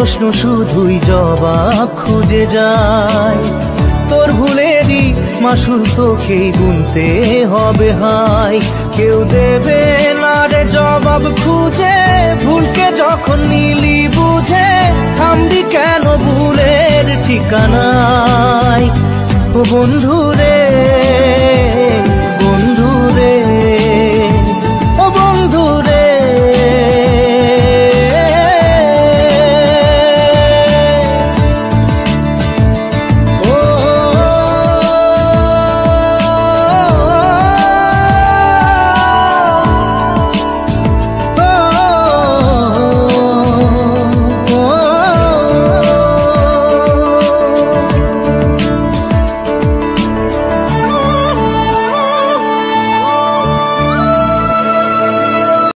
প্রশ্ন শুধুই জবাব খুঁজে যায়। তোর ভুলেরই মাসুল তোকেই গুনতে হবে হায়। কেউ দেবে না রে জবাব খুঁজে, ভুলকে যখন নিলি বুঝে থামবি কেন ভুলের ঠিকানায়। ও বন্ধু রে